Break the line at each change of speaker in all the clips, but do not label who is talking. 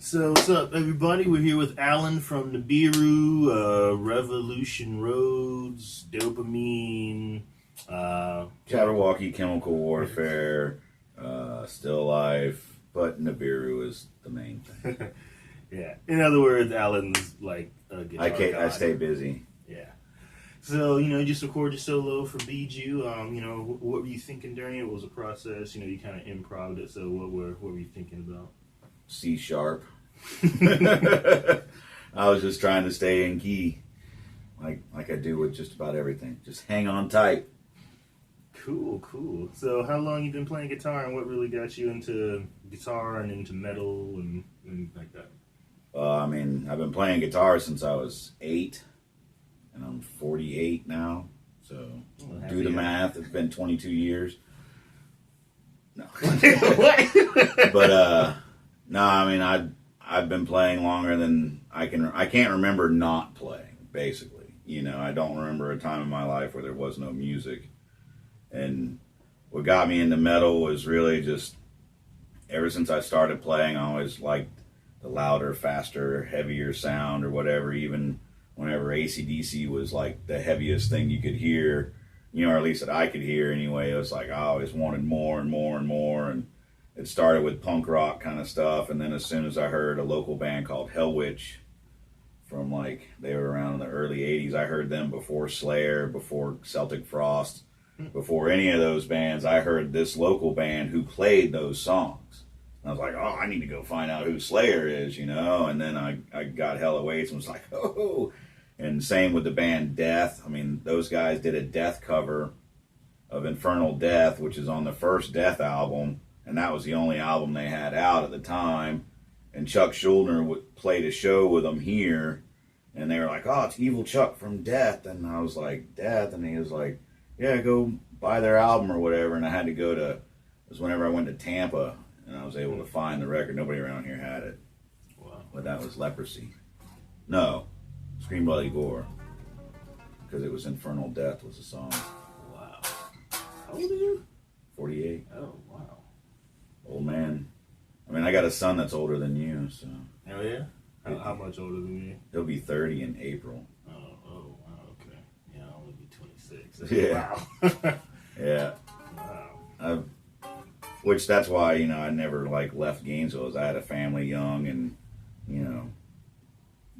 So what's up, everybody? We're here with Allan from Nibiru, Revolution Roads, Dopamine,
Jabberwocky, Chemical Warfare, Still Life, but Nibiru is the main thing.
Yeah. In other words, Allan's like a guitar
I
god.
stay busy.
Yeah. So, you just recorded solo for Bijou. What were you thinking during it? What was the process? You kind of improv'd it. So what were you thinking about?
C sharp. I was just trying to stay in key, like I do with just about everything. Just hang on tight.
Cool. So how long you been playing guitar, and what really got you into guitar and into metal and like that?
I've been playing guitar since I was 8, and I'm 48 now. So do the math. It's been 22 years. No. But no, I've been playing longer than I can't remember not playing, basically. I don't remember a time in my life where there was no music. And what got me into metal was really just, ever since I started playing, I always liked the louder, faster, heavier sound or whatever. Even whenever AC/DC was like the heaviest thing you could hear, or at least that I could hear anyway, it was like I always wanted more and more and more. And it started with punk rock kind of stuff, and then as soon as I heard a local band called Hellwitch from they were around in the early 80s, I heard them before Slayer, before Celtic Frost, before any of those bands. I heard this local band who played those songs. And I was like, oh, I need to go find out who Slayer is, and then I got hella weights and was like, oh. And same with the band Death. Those guys did a Death cover of Infernal Death, which is on the first Death album. And that was the only album they had out at the time. And Chuck Schuldiner played a show with them here. And they were like, oh, it's Evil Chuck from Death. And I was like, Death? And he was like, yeah, go buy their album or whatever. And I had to go to, it was whenever I went to Tampa. And I was able to find the record. Nobody around here had it.
Wow.
But that was Leprosy. No, Scream Bloody Gore. Because it was Infernal Death was the song.
Wow. How old are you?
48.
Oh, wow.
Old man. I got a son that's older than you, so.
Oh, yeah? How much older than you?
He'll be 30 in April.
Oh, wow, okay. Yeah, I'll only be 26.
Yeah.
Wow.
Yeah.
Wow.
Which that's why, I never left Gainesville. I had a family young and,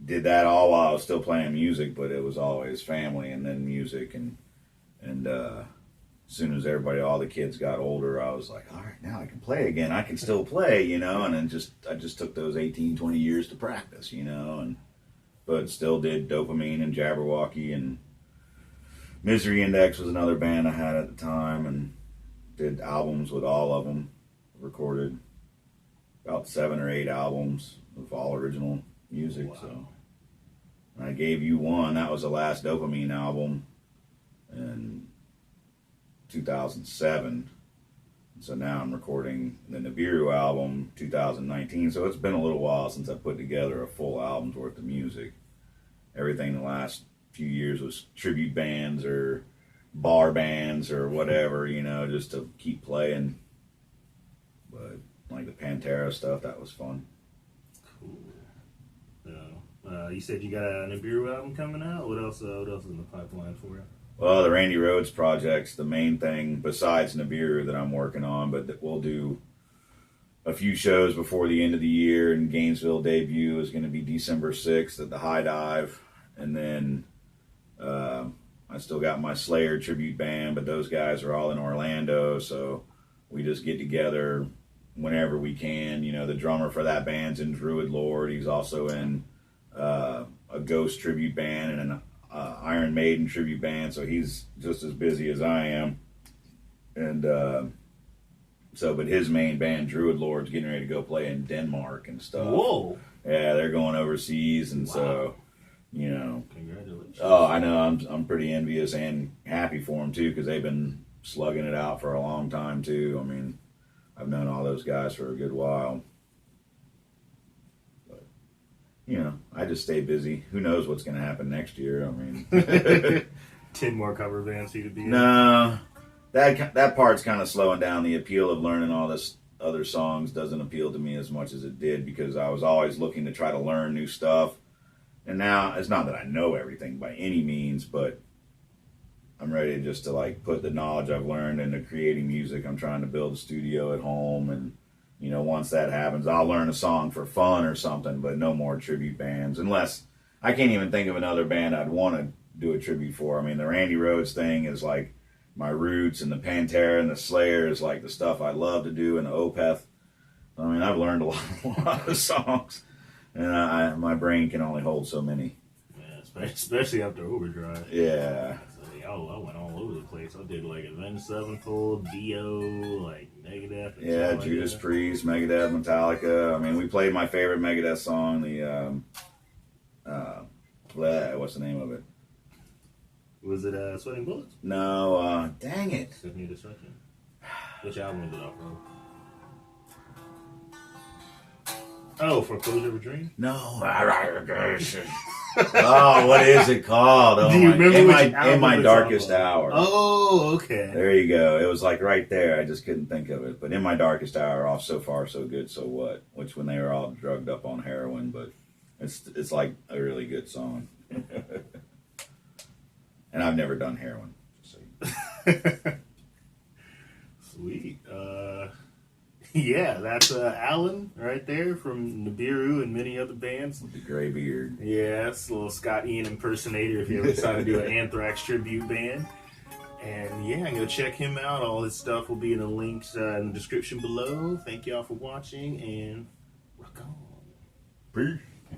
did that all while I was still playing music, but it was always family and then music and as soon as all the kids got older, I was like, all right, now I can play again. I can still play, and then I just took those 18, 20 years to practice, but still did Dopamine and Jabberwocky, and Misery Index was another band I had at the time, and did albums with all of them. Recorded about 7 or 8 albums with all original music. Wow. So, and I gave you one. That was the last Dopamine album, and 2007. So now I'm recording the Nibiru album 2019. So it's been a little while since I put together a full album's worth of music. Everything the last few years was tribute bands or bar bands or whatever, just to keep playing. But the Pantera stuff, that was fun.
Cool. You said you got a Nibiru album coming out. What else is in the pipeline for you?
Well, the Randy Rhoads project's the main thing besides Nibiru that I'm working on, but we'll do a few shows before the end of the year, and Gainesville debut is going to be December 6th at the High Dive. And then I still got my Slayer tribute band, but those guys are all in Orlando, so we just get together whenever we can. The drummer for that band's in Druid Lord. He's also in a Ghost tribute band and an Iron Maiden tribute band, so he's just as busy as I am. And but his main band, Druid Lord's getting ready to go play in Denmark and stuff.
Whoa!
Yeah, they're going overseas, and wow. So
congratulations.
Oh, I know. I'm pretty envious and happy for them too, because they've been slugging it out for a long time too. I've known all those guys for a good while. I just stay busy. Who knows what's going to happen next year?
10 more cover bands you could be in.
No, that part's kind of slowing down the appeal of learning all this other songs doesn't appeal to me as much as it did, because I was always looking to try to learn new stuff. And now it's not that I know everything by any means, but I'm ready just to like put the knowledge I've learned into creating music. I'm trying to build a studio at home, and once that happens, I'll learn a song for fun or something, but no more tribute bands, unless I can't even think of another band I'd want to do a tribute for. I mean, the Randy Rhoads thing is like my roots, and the Pantera and the Slayer is like the stuff I love to do, and the Opeth. I mean, I've learned a lot of songs, and my brain can only hold so many.
Yeah, especially after Overdrive.
Yeah.
I went all over the place. I did like Avenged Sevenfold, Dio, like Megadeth.
Yeah, Judas Priest, Megadeth, Metallica. I mean, we played my favorite Megadeth song, what's the name of it?
Was it Sweating Bullets?
No, dang it.
Symphony of Destruction. Which album was it off of? Oh, Foreclosure of a Dream?
No. Oh, what is it called? Oh,
do you remember
in my darkest hour.
Oh, okay.
There you go. It was like right there. I just couldn't think of it. But in my darkest hour, off So Far So Good So What, which when they were all drugged up on heroin, but it's like a really good song. And I've never done heroin. So.
Sweet. Yeah, that's Allan right there from Nibiru and many other bands.
With the gray beard.
Yeah, it's a little Scott Ian impersonator if you ever decide to do an Anthrax tribute band. And yeah, go check him out. All his stuff will be in the links in the description below. Thank y'all for watching, and rock on.
Peace.